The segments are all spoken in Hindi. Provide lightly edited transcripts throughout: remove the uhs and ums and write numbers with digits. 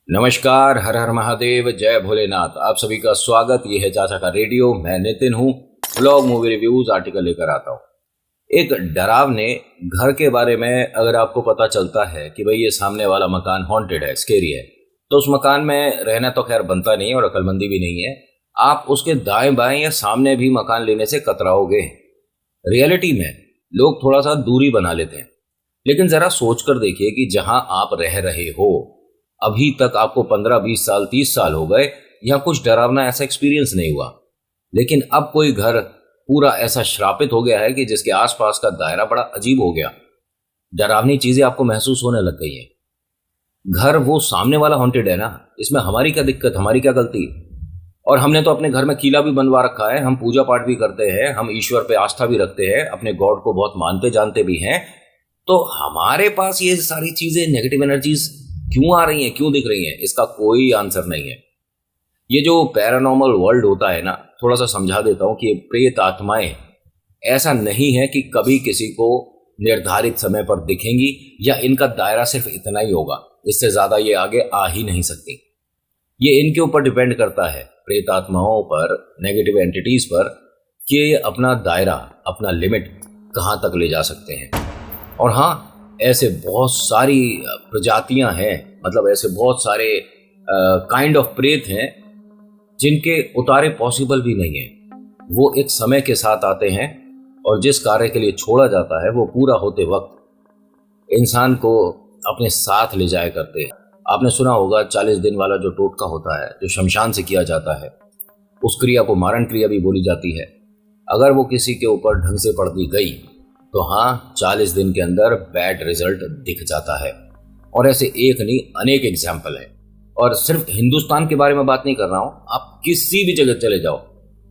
नमस्कार, हर हर महादेव, जय भोलेनाथ। आप सभी का स्वागत। ये है चाचा का रेडियो। मैं नितिन हूँ। व्लॉग, मूवी रिव्यूज, आर्टिकल लेकर आता हूँ। एक डरावने घर के बारे में अगर आपको पता चलता है कि भाई ये सामने वाला मकान हॉन्टेड है, स्केरी है, तो उस मकान में रहना तो खैर बनता नहीं है और अक्लमंदी भी नहीं है। आप उसके दाएं बाएं या सामने भी मकान लेने से कतराओगे। रियलिटी में लोग थोड़ा सा दूरी बना लेते हैं, लेकिन जरा सोच कर देखिए कि जहां आप रह रहे हो, अभी तक आपको 15-20 साल 30 साल हो गए, यहाँ कुछ डरावना ऐसा एक्सपीरियंस नहीं हुआ। लेकिन अब कोई घर पूरा ऐसा श्रापित हो गया है कि जिसके आसपास का दायरा बड़ा अजीब हो गया। डरावनी चीजें आपको महसूस होने लग गई हैं। घर वो सामने वाला हॉन्टेड है ना, इसमें हमारी क्या दिक्कत, हमारी क्या गलती। और हमने तो अपने घर में किला भी बनवा रखा है, हम पूजा पाठ भी करते हैं, हम ईश्वर पे आस्था भी रखते हैं, अपने गॉड को बहुत मानते जानते भी हैं। तो हमारे पास ये सारी चीजें, नेगेटिव एनर्जीज क्यों आ रही हैं, क्यों दिख रही हैं, इसका कोई आंसर नहीं है। ये जो पैरानॉर्मल वर्ल्ड होता है ना, थोड़ा सा समझा देता हूं कि ये प्रेत आत्माएं ऐसा नहीं है कि कभी किसी को निर्धारित समय पर दिखेंगी या इनका दायरा सिर्फ इतना ही होगा, इससे ज्यादा ये आगे आ ही नहीं सकती। ये इनके ऊपर डिपेंड करता है, प्रेत आत्माओं पर, नेगेटिव एंटिटीज पर, कि ये अपना दायरा, अपना लिमिट कहाँ तक ले जा सकते हैं। और हाँ, ऐसे बहुत सारी प्रजातियां हैं, मतलब ऐसे बहुत सारे काइंड ऑफ प्रेत हैं जिनके उतारे पॉसिबल भी नहीं है। वो एक समय के साथ आते हैं और जिस कार्य के लिए छोड़ा जाता है वो पूरा होते वक्त इंसान को अपने साथ ले जाया करते हैं। आपने सुना होगा 40 दिन वाला जो टोटका होता है, जो शमशान से किया जाता है, उस क्रिया को मारण क्रिया भी बोली जाती है। अगर वो किसी के ऊपर ढंग से पड़ दी गई तो हाँ, 40 दिन के अंदर बैड रिजल्ट दिख जाता है। और ऐसे एक नहीं, अनेक एग्जाम्पल है। और सिर्फ हिंदुस्तान के बारे में बात नहीं कर रहा हूं, आप किसी भी जगह चले जाओ।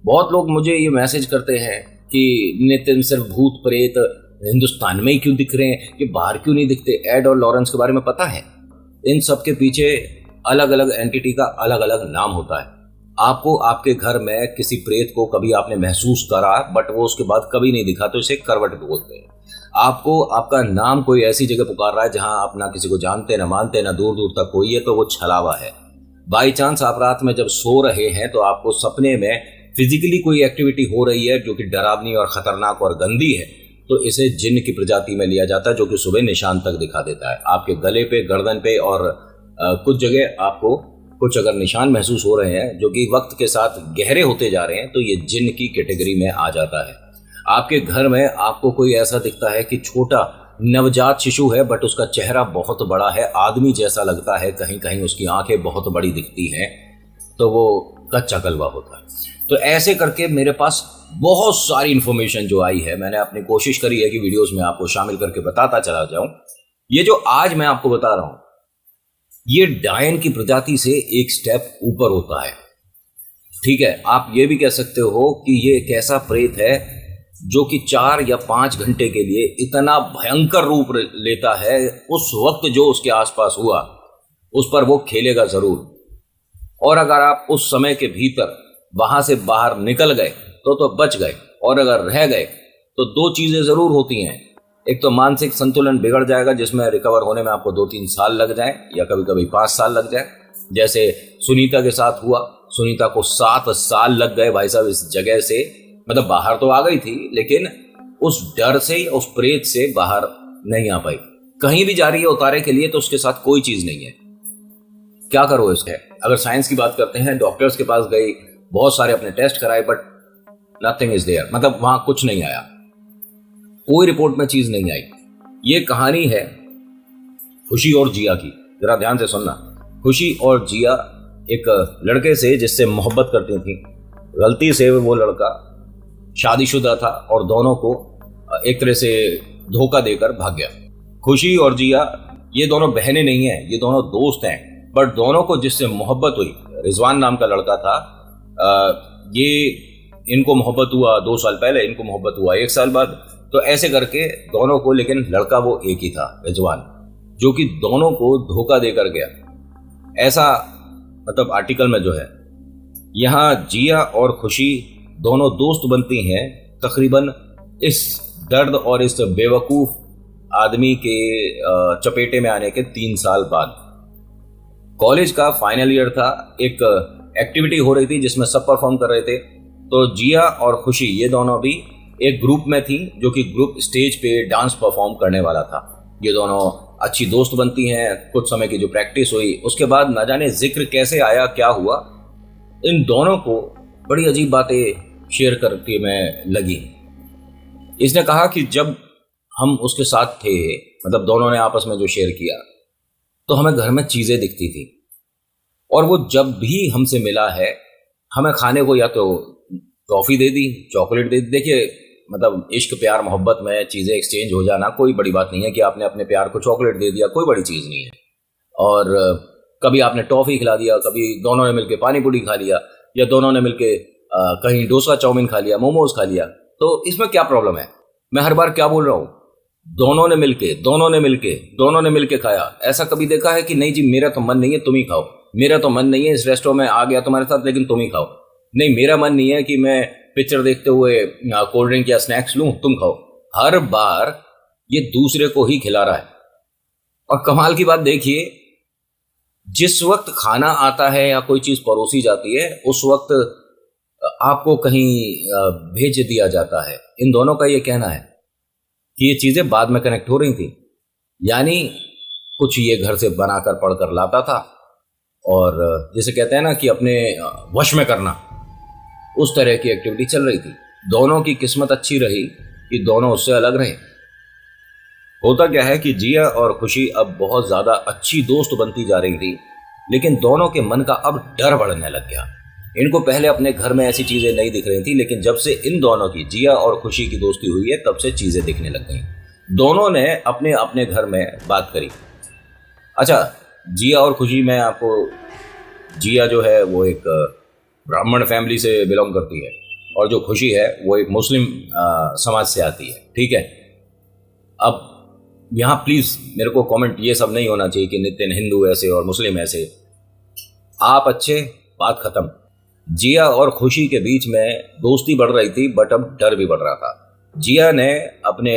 बहुत लोग मुझे ये मैसेज करते हैं कि नितिन, सिर्फ भूत प्रेत हिंदुस्तान में ही क्यों दिख रहे हैं, ये बाहर क्यों नहीं दिखते। एड और लॉरेंस के बारे में पता है? इन सब के पीछे अलग अलग एंटिटी का अलग अलग नाम होता है। आपको आपके घर में किसी प्रेत को कभी आपने महसूस करा, बट वो उसके बाद कभी नहीं दिखा, तो इसे करवट बोलते हैं। आपको आपका नाम कोई ऐसी जगह पुकार रहा है जहां आप ना किसी को जानते, ना मानते, ना दूर दूर तक कोई है, तो वो छलावा है। बाई चांस आप रात में जब सो रहे हैं तो आपको सपने में फिजिकली कोई एक्टिविटी हो रही है जो कि डरावनी और खतरनाक और गंदी है, तो इसे जिन्न की प्रजाति में लिया जाता है, जो कि सुबह निशान तक दिखा देता है। आपके गले पे, गर्दन पे और कुछ जगह आपको कुछ अगर निशान महसूस हो रहे हैं जो कि वक्त के साथ गहरे होते जा रहे हैं, तो ये जिन्न की कैटेगरी में आ जाता है। आपके घर में आपको कोई ऐसा दिखता है कि छोटा नवजात शिशु है, बट उसका चेहरा बहुत बड़ा है, आदमी जैसा लगता है, कहीं कहीं उसकी आंखें बहुत बड़ी दिखती हैं, तो वो कच्चा कलवा होता है। तो ऐसे करके मेरे पास बहुत सारी इंफॉर्मेशन जो आई है, मैंने अपनी कोशिश करी है कि वीडियोस में आपको शामिल करके बताता चला जाऊं। ये जो आज मैं आपको बता रहा हूं, ये डायन की प्रजाति से एक स्टेप ऊपर होता है। ठीक है, आप ये भी कह सकते हो कि ये एक ऐसा प्रेत है जो कि 4 या 5 घंटे के लिए इतना भयंकर रूप लेता है, उस वक्त जो उसके आसपास हुआ उस पर वो खेलेगा जरूर। और अगर आप उस समय के भीतर वहां से बाहर निकल गए तो बच गए, और अगर रह गए तो 2 चीजें जरूर होती हैं। एक तो मानसिक संतुलन बिगड़ जाएगा, जिसमें रिकवर होने में आपको 2-3 साल लग जाए या कभी कभी 5 साल लग जाए, जैसे सुनीता के साथ हुआ। सुनीता को 7 साल लग गए भाई साहब इस जगह से। मतलब बाहर तो आ गई थी, लेकिन उस डर से, उस प्रेत से बाहर नहीं आ पाई। कहीं भी जा रही है उतारे के लिए तो उसके साथ कोई चीज नहीं है। क्या करो इसके? अगर साइंस की बात करते हैं, डॉक्टर्स के पास गई, बहुत सारे अपने टेस्ट कराए, बट नथिंग इज देयर। मतलब वहां कुछ नहीं आया, कोई रिपोर्ट में चीज नहीं आई। ये कहानी है खुशी और जिया की। जरा ध्यान से सुनना। खुशी और जिया एक लड़के से जिससे मोहब्बत करती थी। गलती से वो लड़का शादीशुदा था और दोनों को एक तरह से धोखा देकर भाग गया। खुशी और जिया ये दोनों बहनें नहीं हैं, ये दोनों दोस्त हैं, बट दोनों को जिससे मोहब्बत हुई, रिजवान नाम का लड़का था, ये इनको मोहब्बत हुआ 2 साल पहले, इनको मोहब्बत हुआ 1 साल बाद। तो ऐसे करके दोनों को, लेकिन लड़का वो एक ही था, रिजवान, जो कि दोनों को धोखा देकर गया। ऐसा मतलब आर्टिकल में जो है, यहाँ जिया और खुशी दोनों दोस्त बनती हैं तकरीबन इस दर्द और इस बेवकूफ आदमी के चपेटे में आने के 3 साल बाद। कॉलेज का फाइनल ईयर था, एक एक्टिविटी हो रही थी जिसमें सब परफॉर्म कर रहे थे। तो जिया और खुशी ये दोनों भी एक ग्रुप में थी, जो कि ग्रुप स्टेज पे डांस परफॉर्म करने वाला था। ये दोनों अच्छी दोस्त बनती हैं। कुछ समय की जो प्रैक्टिस हुई उसके बाद न जाने जिक्र कैसे आया, क्या हुआ, इन दोनों को बड़ी अजीब बातें शेयर करके मैं लगी। इसने कहा कि जब हम उसके साथ थे, मतलब दोनों ने आपस में जो शेयर किया, तो हमें घर में चीज़ें दिखती थी और वो जब भी हमसे मिला है हमें खाने को या तो टॉफ़ी दे दी, चॉकलेट दे दी। देखिए, मतलब इश्क प्यार मोहब्बत में चीज़ें एक्सचेंज हो जाना कोई बड़ी बात नहीं है कि आपने अपने प्यार को चॉकलेट दे दिया, कोई बड़ी चीज़ नहीं है। और कभी आपने टॉफ़ी खिला दिया, कभी दोनों ने मिलके पानी पूरी खा लिया, या दोनों ने मिलके कहीं डोसा चाउमीन खा लिया, मोमोज खा लिया, तो इसमें क्या प्रॉब्लम है? मैं हर बार क्या बोल रहा हूँ, दोनों ने मिलके खाया। ऐसा कभी देखा है कि नहीं जी मेरा तो मन नहीं है तुम ही खाओ, मेरा तो मन नहीं है इस रेस्टोरेंट में आ गया तुम्हारे साथ लेकिन तुम ही खाओ, नहीं मेरा मन नहीं है कि मैं पिक्चर देखते हुए कोल्ड ड्रिंक या स्नैक्स लूं, तुम खाओ। हर बार ये दूसरे को ही खिला रहा है। और कमाल की बात देखिए, जिस वक्त खाना आता है या कोई चीज परोसी जाती है उस वक्त आपको कहीं भेज दिया जाता है। इन दोनों का ये कहना है कि ये चीजें बाद में कनेक्ट हो रही थी, यानी कुछ ये घर से बनाकर पढ़कर लाता था और जिसे कहते हैं ना कि अपने वश में करना, उस तरह की एक्टिविटी चल रही थी। दोनों की किस्मत अच्छी रही कि दोनों उससे अलग रहे। होता क्या है कि जिया और खुशी अब बहुत ज़्यादा अच्छी दोस्त बनती जा रही थी, लेकिन दोनों के मन का अब डर बढ़ने लग गया। इनको पहले अपने घर में ऐसी चीज़ें नहीं दिख रही थी, लेकिन जब से इन दोनों की, जिया और खुशी की दोस्ती हुई है, तब से चीज़ें दिखने लग गई। दोनों ने अपने अपने घर में बात करी। अच्छा, जिया और खुशी, मैं आपको, जिया जो है वो एक ब्राह्मण फैमिली से बिलोंग करती है और जो खुशी है वो एक मुस्लिम समाज से आती है, ठीक है। अब यहाँ प्लीज़ मेरे को कमेंट ये सब नहीं होना चाहिए कि नितिन हिंदू ऐसे और मुस्लिम ऐसे। आप अच्छे, बात खत्म। जिया और खुशी के बीच में दोस्ती बढ़ रही थी, बट अब डर भी बढ़ रहा था। जिया ने अपने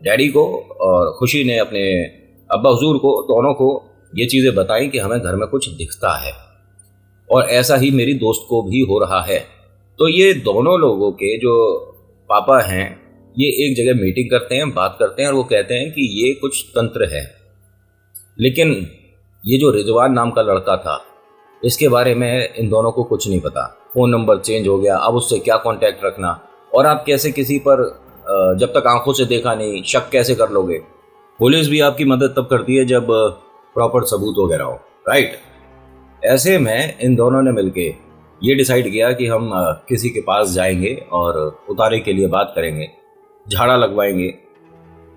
डैडी को और खुशी ने अपने अब्बा हुजूर को, दोनों को ये चीज़ें बताई कि हमें घर में कुछ दिखता है और ऐसा ही मेरी दोस्त को भी हो रहा है। तो ये दोनों लोगों के जो पापा हैं, ये एक जगह मीटिंग करते हैं, बात करते हैं और वो कहते हैं कि ये कुछ तंत्र है। लेकिन ये जो रिजवान नाम का लड़का था, इसके बारे में इन दोनों को कुछ नहीं पता। फ़ोन नंबर चेंज हो गया, अब उससे क्या कांटेक्ट रखना, और आप कैसे किसी पर जब तक आंखों से देखा नहीं शक कैसे कर लोगे। पुलिस भी आपकी मदद तब करती है जब प्रॉपर सबूत वगैरह हो, राइट। ऐसे में इन दोनों ने मिलके ये डिसाइड किया कि हम किसी के पास जाएंगे और उतारे के लिए बात करेंगे, झाड़ा लगवाएंगे।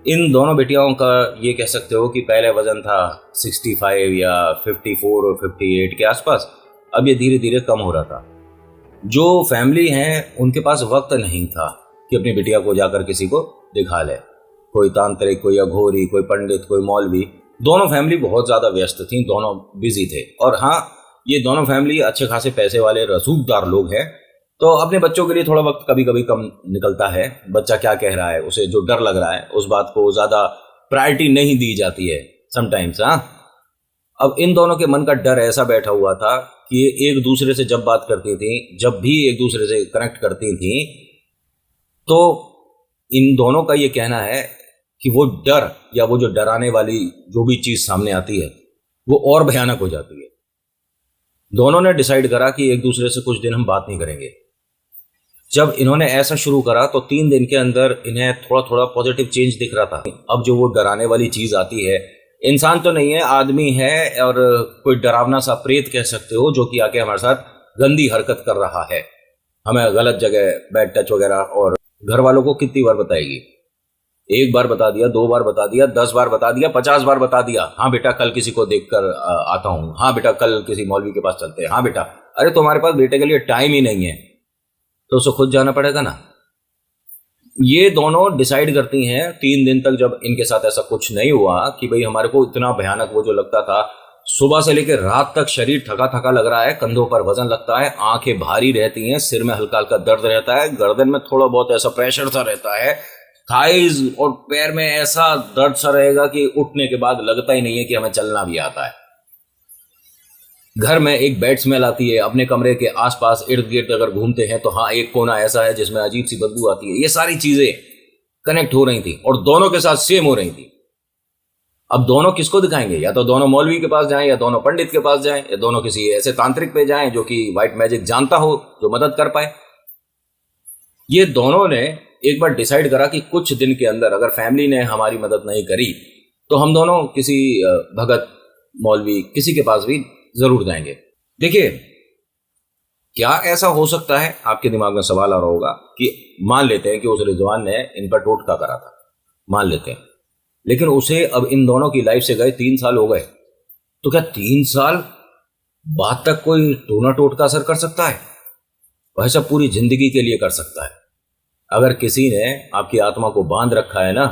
इन दोनों बेटियों का ये कह सकते हो कि पहले वजन था 65 या 54 और 58 के आसपास, अब ये धीरे धीरे कम हो रहा था। जो फैमिली हैं उनके पास वक्त नहीं था कि अपनी बिटिया को जाकर किसी को दिखा ले। कोई तांत्रिक, कोई अघोरी, कोई पंडित, कोई मौलवी, दोनों फैमिली बहुत ज़्यादा व्यस्त थी, दोनों बिजी थे। और हाँ, ये दोनों फैमिली अच्छे खासे पैसे वाले रसूखदार लोग हैं, तो अपने बच्चों के लिए थोड़ा वक्त कभी कभी कम निकलता है। बच्चा क्या कह रहा है, उसे जो डर लग रहा है, उस बात को ज़्यादा प्रायोरिटी नहीं दी जाती है समटाइम्स। हाँ, अब इन दोनों के मन का डर ऐसा बैठा हुआ था कि ये एक दूसरे से जब बात करती थी, जब भी एक दूसरे से कनेक्ट करती थी, तो इन दोनों का ये कहना है कि वो डर या वो जो डराने वाली जो भी चीज़ सामने आती है वो और भयानक हो जाती है। दोनों ने डिसाइड करा कि एक दूसरे से कुछ दिन हम बात नहीं करेंगे। जब इन्होंने ऐसा शुरू करा तो 3 दिन के अंदर इन्हें थोड़ा थोड़ा पॉजिटिव चेंज दिख रहा था। अब जो वो डराने वाली चीज़ आती है, इंसान तो नहीं है, आदमी है, और कोई डरावना सा प्रेत कह सकते हो, जो कि आके हमारे साथ गंदी हरकत कर रहा है, हमें गलत जगह बैड टच वगैरह। और घर वालों को कितनी बार बताएगी? 1 बार बता दिया, 2 बार बता दिया, 10 बार बता दिया, 50 बार बता दिया। हाँ बेटा कल किसी को देखकर आता हूँ, हाँ बेटा कल किसी मौलवी के पास चलते हैं, हाँ बेटा। अरे तुम्हारे पास बेटे के लिए टाइम ही नहीं है तो उसे खुद जाना पड़ेगा ना। ये दोनों डिसाइड करती हैं 3 दिन तक, जब इनके साथ ऐसा कुछ नहीं हुआ कि भाई हमारे को इतना भयानक वो जो लगता था, सुबह से लेकर रात तक शरीर थका थका लग रहा है, कंधों पर वजन लगता है, आंखें भारी रहती हैं, सिर में हल्का हल्का दर्द रहता है, गर्दन में थोड़ा बहुत ऐसा प्रेशर सा रहता है, थाइज और पैर में ऐसा दर्द सा रहेगा कि उठने के बाद लगता ही नहीं है कि हमें चलना भी आता है। घर में एक बैड स्मेल आती है, अपने कमरे के आसपास इर्द गिर्द अगर घूमते हैं तो हाँ एक कोना ऐसा है जिसमें अजीब सी बदबू आती है। ये सारी चीजें कनेक्ट हो रही थी और दोनों के साथ सेम हो रही थी। अब दोनों किसको दिखाएंगे? या तो दोनों मौलवी के पास जाएं, या दोनों पंडित के पास जाएं, या दोनों किसी ऐसे तांत्रिक पे जाएं जो कि व्हाइट मैजिक जानता हो, जो मदद कर पाए। ये दोनों ने एक बार डिसाइड करा कि कुछ दिन के अंदर अगर फैमिली ने हमारी मदद नहीं करी तो हम दोनों किसी भगत मौलवी किसी के पास भी जरूर जाएंगे। देखिए, क्या ऐसा हो सकता है? आपके दिमाग में सवाल आ रहा होगा कि मान लेते हैं कि उस रिजवान ने इन पर टोटका करा था, मान लेते हैं, लेकिन उसे अब इन दोनों की लाइफ से गए 3 साल हो गए, तो क्या 3 साल बाद तक कोई टोना टोटका असर कर सकता है? वह सब पूरी जिंदगी के लिए कर सकता है। अगर किसी ने आपकी आत्मा को बांध रखा है ना,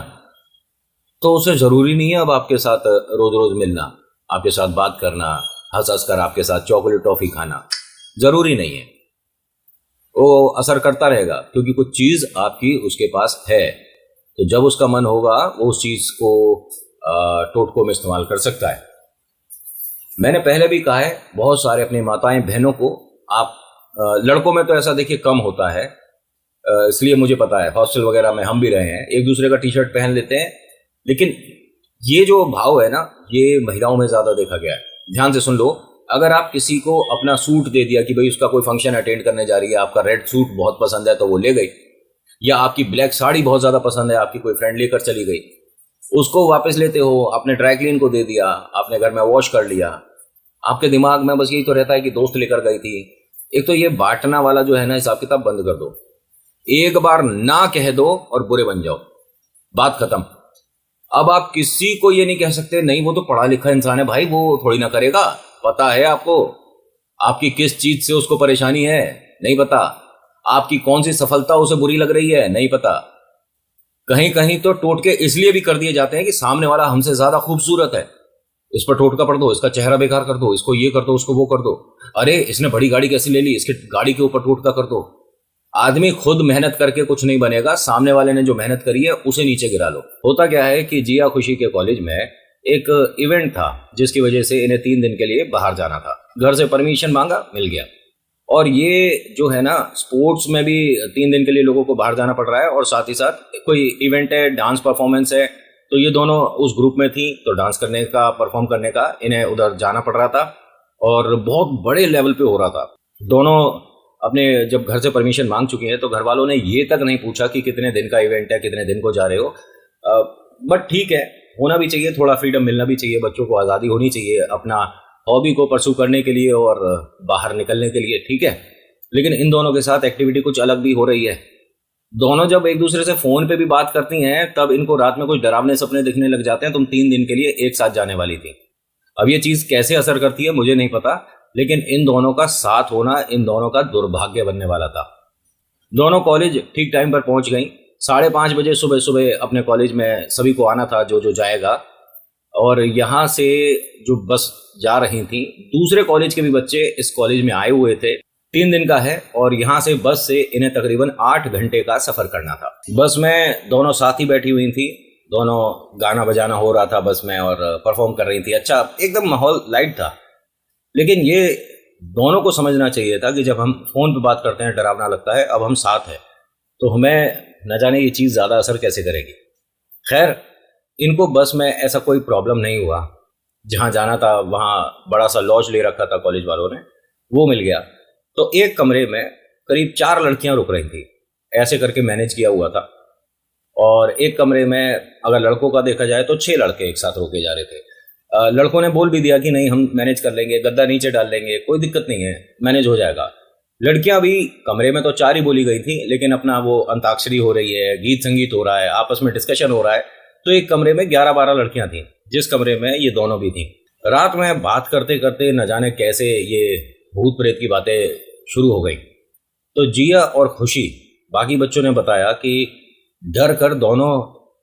तो उसे जरूरी नहीं है अब आपके साथ रोज रोज मिलना, आपके साथ बात करना, हंस हंस कर आपके साथ चॉकलेट टॉफी खाना, जरूरी नहीं है। वो असर करता रहेगा क्योंकि कुछ चीज आपकी उसके पास है, तो जब उसका मन होगा वो उस चीज को टोटकों में इस्तेमाल कर सकता है। मैंने पहले भी कहा है, बहुत सारे अपनी माताएं बहनों को आप लड़कों में तो ऐसा देखिए कम होता है, इसलिए मुझे पता है, हॉस्टल वगैरह में हम भी रहे हैं, एक दूसरे का टी शर्ट पहन लेते हैं, लेकिन ये जो भाव है ना, ये महिलाओं में ज्यादा देखा गया है। ध्यान से सुन लो, अगर आप किसी को अपना सूट दे दिया कि भाई उसका कोई फंक्शन अटेंड करने जा रही है, आपका रेड सूट बहुत पसंद है तो वो ले गई, या आपकी ब्लैक साड़ी बहुत ज्यादा पसंद है, आपकी कोई फ्रेंड लेकर चली गई, उसको वापस लेते हो, आपने ड्राई क्लीन को दे दिया, आपने घर में वॉश कर लिया, आपके दिमाग में बस यही तो रहता है कि दोस्त लेकर गई थी। एक तो ये बांटना वाला जो है ना हिसाब किताब बंद कर दो, एक बार ना कह दो और बुरे बन जाओ, बात खत्म। अब आप किसी को ये नहीं कह सकते नहीं वो तो पढ़ा लिखा इंसान है भाई, वो थोड़ी ना करेगा। पता है आपको आपकी किस चीज से उसको परेशानी है? नहीं पता। आपकी कौन सी सफलता उसे बुरी लग रही है? नहीं पता। कहीं कहीं तो टोटके इसलिए भी कर दिए जाते हैं कि सामने वाला हमसे ज्यादा खूबसूरत है, इस पर टोटका पड़ दो, इसका चेहरा बेकार कर दो, इसको ये कर दो, उसको वो कर दो, अरे इसने बड़ी गाड़ी कैसे ले ली, इसके गाड़ी के ऊपर टोटका कर दो। आदमी खुद मेहनत करके कुछ नहीं बनेगा, सामने वाले ने जो मेहनत करी है उसे नीचे गिरा लो। होता क्या है कि जिया खुशी के कॉलेज में एक इवेंट था जिसकी वजह से इन्हें 3 दिन के लिए बाहर जाना था। घर से परमिशन मांगा, मिल गया। और ये जो है ना, स्पोर्ट्स में भी 3 दिन के लिए लोगों को बाहर जाना पड़ रहा है, और साथ ही साथ कोई इवेंट है, डांस परफॉर्मेंस है, तो ये दोनों उस ग्रुप में थी, तो डांस करने का, परफॉर्म करने का इन्हें उधर जाना पड़ रहा था, और बहुत बड़े लेवल पे हो रहा था। दोनों अपने जब घर से परमिशन मांग चुकी हैं तो घर वालों ने ये तक नहीं पूछा कि कितने दिन का इवेंट है, कितने दिन को जा रहे हो। बट ठीक है, होना भी चाहिए, थोड़ा फ्रीडम मिलना भी चाहिए, बच्चों को आज़ादी होनी चाहिए अपना हॉबी को परसू करने के लिए और बाहर निकलने के लिए, ठीक है। लेकिन इन दोनों के साथ एक्टिविटी कुछ अलग भी हो रही है। दोनों जब एक दूसरे से फ़ोन पे भी बात करती हैं तब इनको रात में कुछ डरावने सपने दिखने लग जाते हैं, तुम 3 दिन के लिए एक साथ जाने वाली थी। अब ये चीज़ कैसे असर करती है मुझे नहीं पता, लेकिन इन दोनों का साथ होना इन दोनों का दुर्भाग्य बनने वाला था। दोनों कॉलेज ठीक टाइम पर पहुंच गई। 5:30 बजे सुबह सुबह अपने कॉलेज में सभी को आना था, जो जो जाएगा। और यहाँ से जो बस जा रही थी, दूसरे कॉलेज के भी बच्चे इस कॉलेज में आए हुए थे। 3 दिन का है और यहाँ से बस से इन्हें तकरीबन 8 घंटे का सफर करना था। बस में दोनों साथ ही बैठी हुई थी, दोनों गाना बजाना हो रहा था बस में और परफॉर्म कर रही थी। अच्छा, एकदम माहौल लाइट था। लेकिन ये दोनों को समझना चाहिए था कि जब हम फोन पे बात करते हैं डरावना लगता है, अब हम साथ हैं तो हमें न जाने ये चीज़ ज़्यादा असर कैसे करेगी। खैर, इनको बस में ऐसा कोई प्रॉब्लम नहीं हुआ। जहाँ जाना था वहाँ बड़ा सा लॉज ले रखा था कॉलेज वालों ने, वो मिल गया। तो एक कमरे में करीब 4 लड़कियाँ रुक रही थी, ऐसे करके मैनेज किया हुआ था। और एक कमरे में अगर लड़कों का देखा जाए तो 6 लड़के एक साथ रुके जा रहे थे। लड़कों ने बोल भी दिया कि नहीं, हम मैनेज कर लेंगे, गद्दा नीचे डाल लेंगे, कोई दिक्कत नहीं है, मैनेज हो जाएगा। लड़कियां भी कमरे में तो 4 ही बोली गई थी, लेकिन अपना वो अंताक्षरी हो रही है, गीत संगीत हो रहा है, आपस में डिस्कशन हो रहा है, तो एक कमरे में 11-12 लड़कियां थीं, जिस कमरे में ये दोनों भी थीं। रात में बात करते करते न जाने कैसे ये भूत प्रेत की बातें शुरू हो गई। तो जिया और खुशी, बाकी बच्चों ने बताया कि डर कर दोनों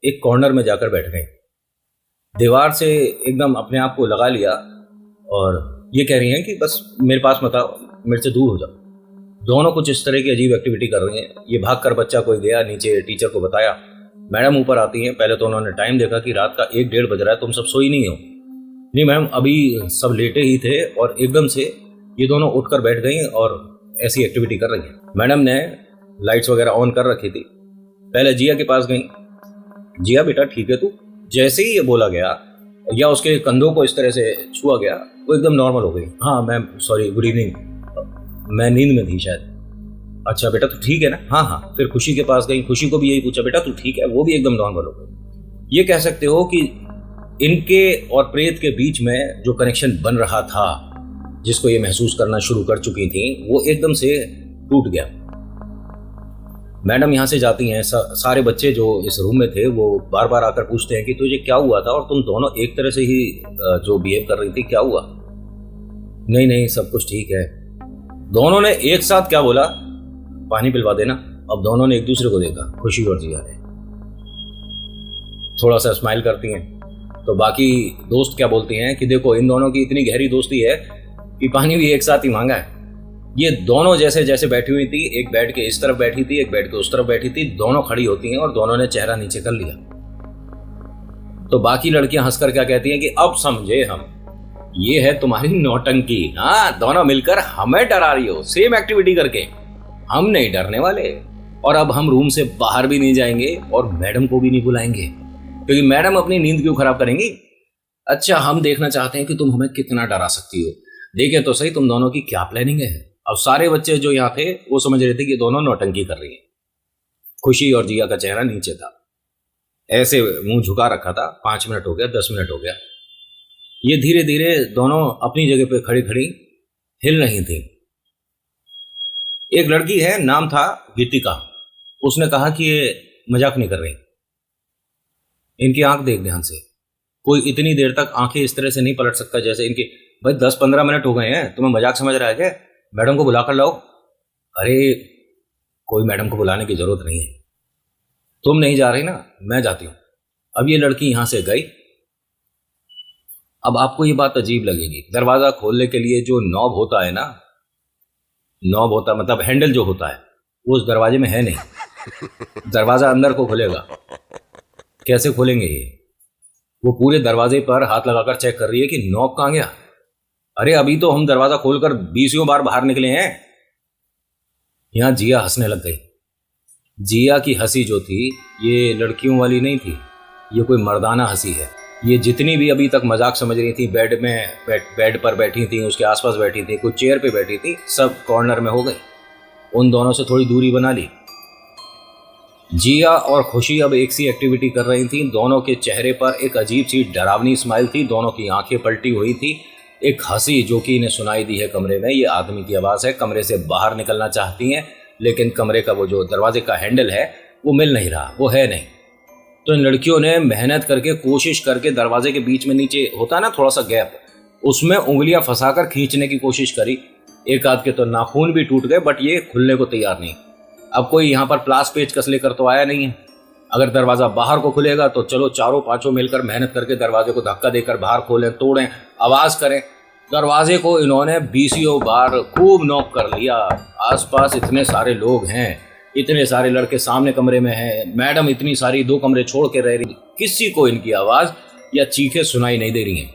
एक कॉर्नर में जाकर बैठ गए, दीवार से एकदम अपने आप को लगा लिया और ये कह रही हैं कि बस मेरे पास मत आओ, मेरे से दूर हो जाओ। दोनों कुछ इस तरह की अजीब एक्टिविटी कर रही हैं। ये भागकर बच्चा कोई गया नीचे, टीचर को बताया। मैडम ऊपर आती हैं, पहले तो उन्होंने टाइम देखा कि रात का 1-1:30 बज रहा है, तुम सब सोई नहीं हो। नहीं मैम, अभी सब लेटे ही थे और एकदम से ये दोनों उठकर बैठ गई और ऐसी एक्टिविटी कर रही हैं। मैडम ने लाइट्स वगैरह ऑन कर रखी थी। पहले जिया के पास गई, जिया बेटा ठीक है तू? जैसे ही ये बोला गया या उसके कंधों को इस तरह से छुआ गया, वो एकदम नॉर्मल हो गई। हाँ मैम सॉरी, गुड इवनिंग, मैं नींद में थी शायद। अच्छा बेटा तू ठीक है ना? हाँ हाँ। फिर खुशी के पास गई, खुशी को भी यही पूछा, बेटा तू ठीक है? वो भी एकदम नॉर्मल हो गई। ये कह सकते हो कि इनके और प्रेत के बीच में जो कनेक्शन बन रहा था, जिसको ये महसूस करना शुरू कर चुकी थी, वो एकदम से टूट गया। मैडम यहाँ से जाती हैं, सारे बच्चे जो इस रूम में थे वो बार बार आकर पूछते हैं कि तुझे क्या हुआ था और तुम दोनों एक तरह से ही जो बिहेव कर रही थी, क्या हुआ? नहीं नहीं सब कुछ ठीक है। दोनों ने एक साथ क्या बोला, पानी पिलवा देना। अब दोनों ने एक दूसरे को देखा, खुशी और जिया ने। थोड़ा सा स्माइल करती हैं तो बाकी दोस्त क्या बोलती हैं कि देखो इन दोनों की इतनी गहरी दोस्ती है कि पानी भी एक साथ ही मांगा है। ये दोनों जैसे जैसे बैठी हुई थी, एक बेड के इस तरफ बैठी थी, एक बेड के उस तरफ बैठी थी, दोनों खड़ी होती हैं और दोनों ने चेहरा नीचे कर लिया। तो बाकी लड़कियां हंसकर क्या कहती हैं कि अब समझे हम, ये है तुम्हारी नौटंकी। हाँ, दोनों मिलकर हमें डरा रही हो सेम एक्टिविटी करके। हम नहीं डरने वाले और अब हम रूम से बाहर भी नहीं जाएंगे और मैडम को भी नहीं बुलाएंगे, क्योंकि मैडम अपनी नींद क्यों खराब करेंगी। अच्छा, हम देखना चाहते हैं कि तुम हमें कितना डरा सकती हो। देखे तो सही तुम दोनों की क्या प्लानिंग है। अब सारे बच्चे जो यहाँ थे वो समझ रहे थे कि दोनों नौटंकी कर रही हैं। खुशी और जिया का चेहरा नीचे था, ऐसे मुंह झुका रखा था। 5 मिनट हो गया, 10 मिनट हो गया। ये धीरे धीरे दोनों अपनी जगह पे खड़ी खड़ी हिल रही थी। एक लड़की है, नाम था गीतिका, उसने कहा कि ये मजाक नहीं कर रही। इनकी आंख देख ध्यान से, कोई इतनी देर तक आंखें इस तरह से नहीं पलट सकता जैसे इनकी। भाई 10-15 मिनट हो गए हैं, तुम्हें मजाक समझ रहा है क्या? मैडम को बुला कर लाओ। अरे कोई मैडम को बुलाने की जरूरत नहीं है, तुम नहीं जा रही ना, मैं जाती हूं। अब ये लड़की यहां से गई। अब आपको ये बात अजीब लगेगी, दरवाजा खोलने के लिए जो नॉब होता है ना, नॉब होता मतलब हैंडल जो होता है, वो उस दरवाजे में है नहीं। दरवाजा अंदर को खुलेगा, कैसे खोलेंगे ये? वो पूरे दरवाजे पर हाथ लगाकर चेक कर रही है कि नॉब कहां गया। अरे अभी तो हम दरवाजा खोलकर 20 बार बाहर निकले हैं। यहां जिया हंसने लग गई। जिया की हंसी जो थी ये लड़कियों वाली नहीं थी, ये कोई मर्दाना हंसी है। ये जितनी भी अभी तक मजाक समझ रही थी, बेड पर बैठी थी, उसके आसपास बैठी थी, कुछ चेयर पे बैठी थी, सब कॉर्नर में हो गई। उन दोनों से थोड़ी दूरी बना ली। जिया और खुशी अब एक सी एक्टिविटी कर रही थी। दोनों के चेहरे पर एक अजीब सी डरावनी स्माइल थी, दोनों की आंखें पलटी हुई थी। एक हंसी जो कि इन्हें सुनाई दी है कमरे में, ये आदमी की आवाज़ है। कमरे से बाहर निकलना चाहती हैं लेकिन कमरे का वो जो दरवाजे का हैंडल है वो मिल नहीं रहा, वो है नहीं। तो इन लड़कियों ने मेहनत करके, कोशिश करके दरवाजे के बीच में नीचे होता है ना थोड़ा सा गैप, उसमें उंगलियां फंसाकर खींचने की कोशिश करी। एक आध के तो नाखून भी टूट गए, बट ये खुलने को तैयार नहीं। अब कोई यहाँ पर प्लास पेचकस लेकर तो आया नहीं है। अगर दरवाजा बाहर को खुलेगा तो चलो चारों पांचों मिलकर मेहनत करके दरवाजे को धक्का देकर बाहर खोलें, तोड़ें, आवाज करें। दरवाजे को इन्होंने 20 बार खूब नॉक कर लिया। आसपास इतने सारे लोग हैं, इतने सारे लड़के सामने कमरे में हैं, मैडम इतनी सारी 2 कमरे छोड़ के रह रही, किसी को इनकी आवाज या चीखें सुनाई नहीं दे रही हैं।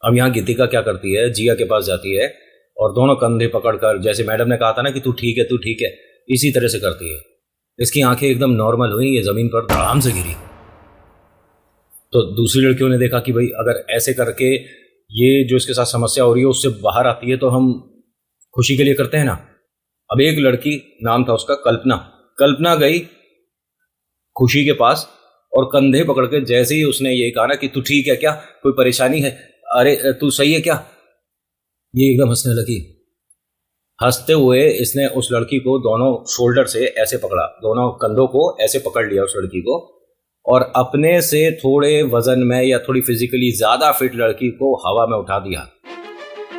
अब यहाँ गीतिका क्या करती है, जिया के पास जाती है और दोनों कंधे पकड़कर, जैसे मैडम ने कहा था ना कि तू ठीक है तू ठीक है, इसी तरह से करती है। इसकी आंखें एकदम नॉर्मल हुई, ये जमीन पर धड़ाम से गिरी। तो दूसरी लड़कियों ने देखा कि भाई अगर ऐसे करके ये जो इसके साथ समस्या हो रही है उससे बाहर आती है तो हम खुशी के लिए करते हैं ना। अब एक लड़की, नाम था उसका कल्पना, कल्पना गई खुशी के पास और कंधे पकड़ के जैसे ही उसने ये कहा ना कि तू ठीक है क्या, कोई परेशानी है, अरे तू सही है क्या, ये एकदम हंसने लगी। हंसते हुए इसने उस लड़की को दोनों शोल्डर से ऐसे पकड़ा, दोनों कंधों को ऐसे पकड़ लिया उस लड़की को, और अपने से थोड़े वजन में या थोड़ी फिजिकली ज्यादा फिट लड़की को हवा में उठा दिया,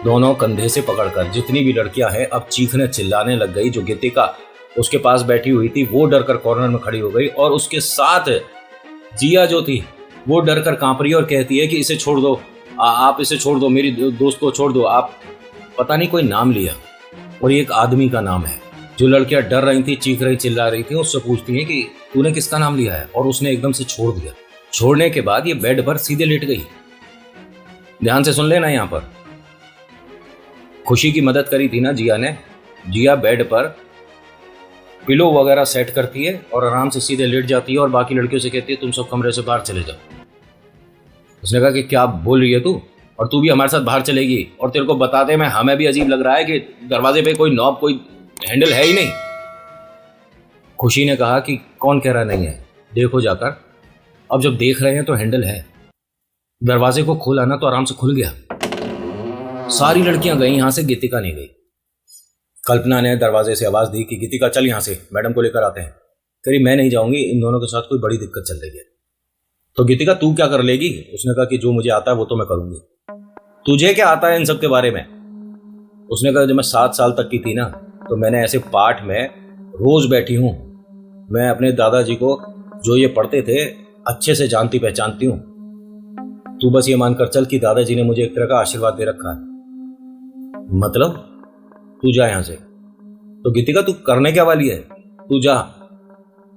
दोनों कंधे से पकड़कर। जितनी भी लड़कियां हैं अब चीखने चिल्लाने लग गई। जो गीतिका उसके पास बैठी हुई थी वो डर कर कॉर्नर में खड़ी हो गई, और उसके साथ जिया जो थी वो डर कर कांप रही है और कहती है कि इसे छोड़ दो, आप इसे छोड़ दो, मेरी दोस्त को छोड़ दो। आप पता नहीं कोई नाम लिया और ये एक आदमी का नाम है। जो लड़कियां डर रही थी, चीख रही चिल्ला रही थी, उससे पूछती हैं कि तूने किसका नाम लिया है, और उसने एकदम से छोड़ दिया। छोड़ने के बाद ये बेड पर सीधे लेट गई। ध्यान से सुन लेना। यहाँ पर खुशी की मदद करी थी ना जिया ने। जिया बेड पर पिलो वगैरह सेट करती है और आराम से सीधे लेट जाती है और बाकी लड़कियों से कहती है तुम सब कमरे से बाहर चले जाओ। उसने कहा कि क्या बोल रही है तू, और तू भी हमारे साथ बाहर चलेगी, और तेरे को बताते में हमें भी अजीब लग रहा है कि दरवाजे पे कोई नॉब, कोई हैंडल है ही नहीं। खुशी ने कहा कि कौन कह रहा नहीं है, देखो जाकर। अब जब देख रहे हैं तो हैंडल है। दरवाजे को खोला ना तो आराम से खुल गया। सारी लड़कियां गई यहां से, गीतिका नहीं गई। कल्पना ने दरवाजे से आवाज दी कि गीतिका चल यहां से, मैडम को लेकर आते हैं। करी मैं नहीं जाऊंगी, इन दोनों के साथ कोई बड़ी दिक्कत चल रही है। तो गीतिका तू क्या कर लेगी? उसने कहा कि जो मुझे आता है वो तो मैं करूंगी, तुझे क्या आता है इन सब के बारे में? उसने कहा जब मैं 7 साल तक की थी ना तो मैंने ऐसे पाठ में रोज बैठी हूं। मैं अपने दादाजी को जो ये पढ़ते थे अच्छे से जानती पहचानती हूं। तू बस ये मानकर चल कि दादाजी ने मुझे एक तरह का आशीर्वाद दे रखा है। मतलब तू जा यहां से। तो गीतिका तू करने क्या वाली है, तू जा।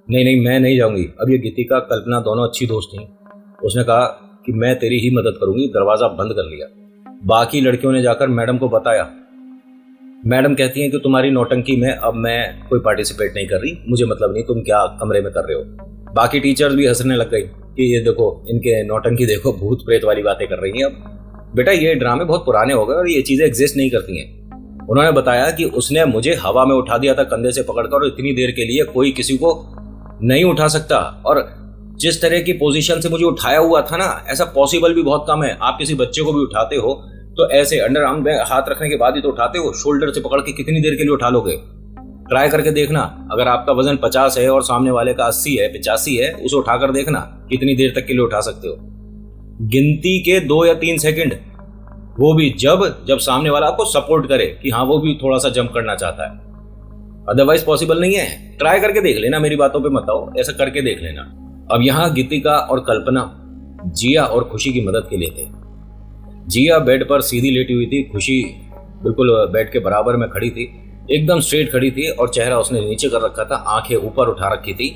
नहीं नहीं मैं नहीं जाऊंगी। अब ये गीतिका कल्पना दोनों अच्छी दोस्त थी। उसने कहा कि मैं तेरी ही मदद करूंगी। दरवाजा बंद कर लिया। बाकी लड़कियों ने जाकर मैडम को बताया। मैडम कहती हैं कि तुम्हारी नौटंकी में अब मैं कोई पार्टिसिपेट नहीं कर रही, मुझे मतलब नहीं तुम क्या कमरे में कर रहे हो। बाकी टीचर्स भी हंसने लग गई कि ये देखो इनके नौटंकी देखो, भूत प्रेत वाली बातें कर रही हैं। अब बेटा ये ड्रामे बहुत पुराने हो गए और ये चीजें एग्जिस्ट नहीं करती हैं। उन्होंने बताया कि उसने मुझे हवा में उठा दिया था कंधे से पकड़कर, और इतनी देर के लिए कोई किसी को नहीं उठा सकता। और जिस तरह की पोजीशन से मुझे उठाया हुआ था ना, ऐसा पॉसिबल भी बहुत कम है। आप किसी बच्चे को भी उठाते हो तो ऐसे अंडर आर्म में हाथ रखने के बाद ही तो उठाते हो। शोल्डर से पकड़ के कितनी देर के लिए उठा लोगे? ट्राई करके देखना। अगर आपका वजन 50 है और सामने वाले का 80 है, 85 है, उसे उठाकर देखना कितनी देर तक के लिए उठा सकते हो। गिनती के 2 या 3 सेकंड, वो भी जब सामने वाला आपको सपोर्ट करे कि हाँ वो भी थोड़ा सा जंप करना चाहता है। अदरवाइज पॉसिबल नहीं है। ट्राई करके देख लेना, मेरी बातों पे मत आओ, ऐसा करके देख लेना। अब यहाँ गीतिका और कल्पना जिया और खुशी की मदद के लिए थे। जिया बेड पर सीधी लेटी हुई थी। खुशी बिल्कुल बेड के बराबर में खड़ी थी, एकदम स्ट्रेट खड़ी थी और चेहरा उसने नीचे कर रखा था, आंखें ऊपर उठा रखी थी।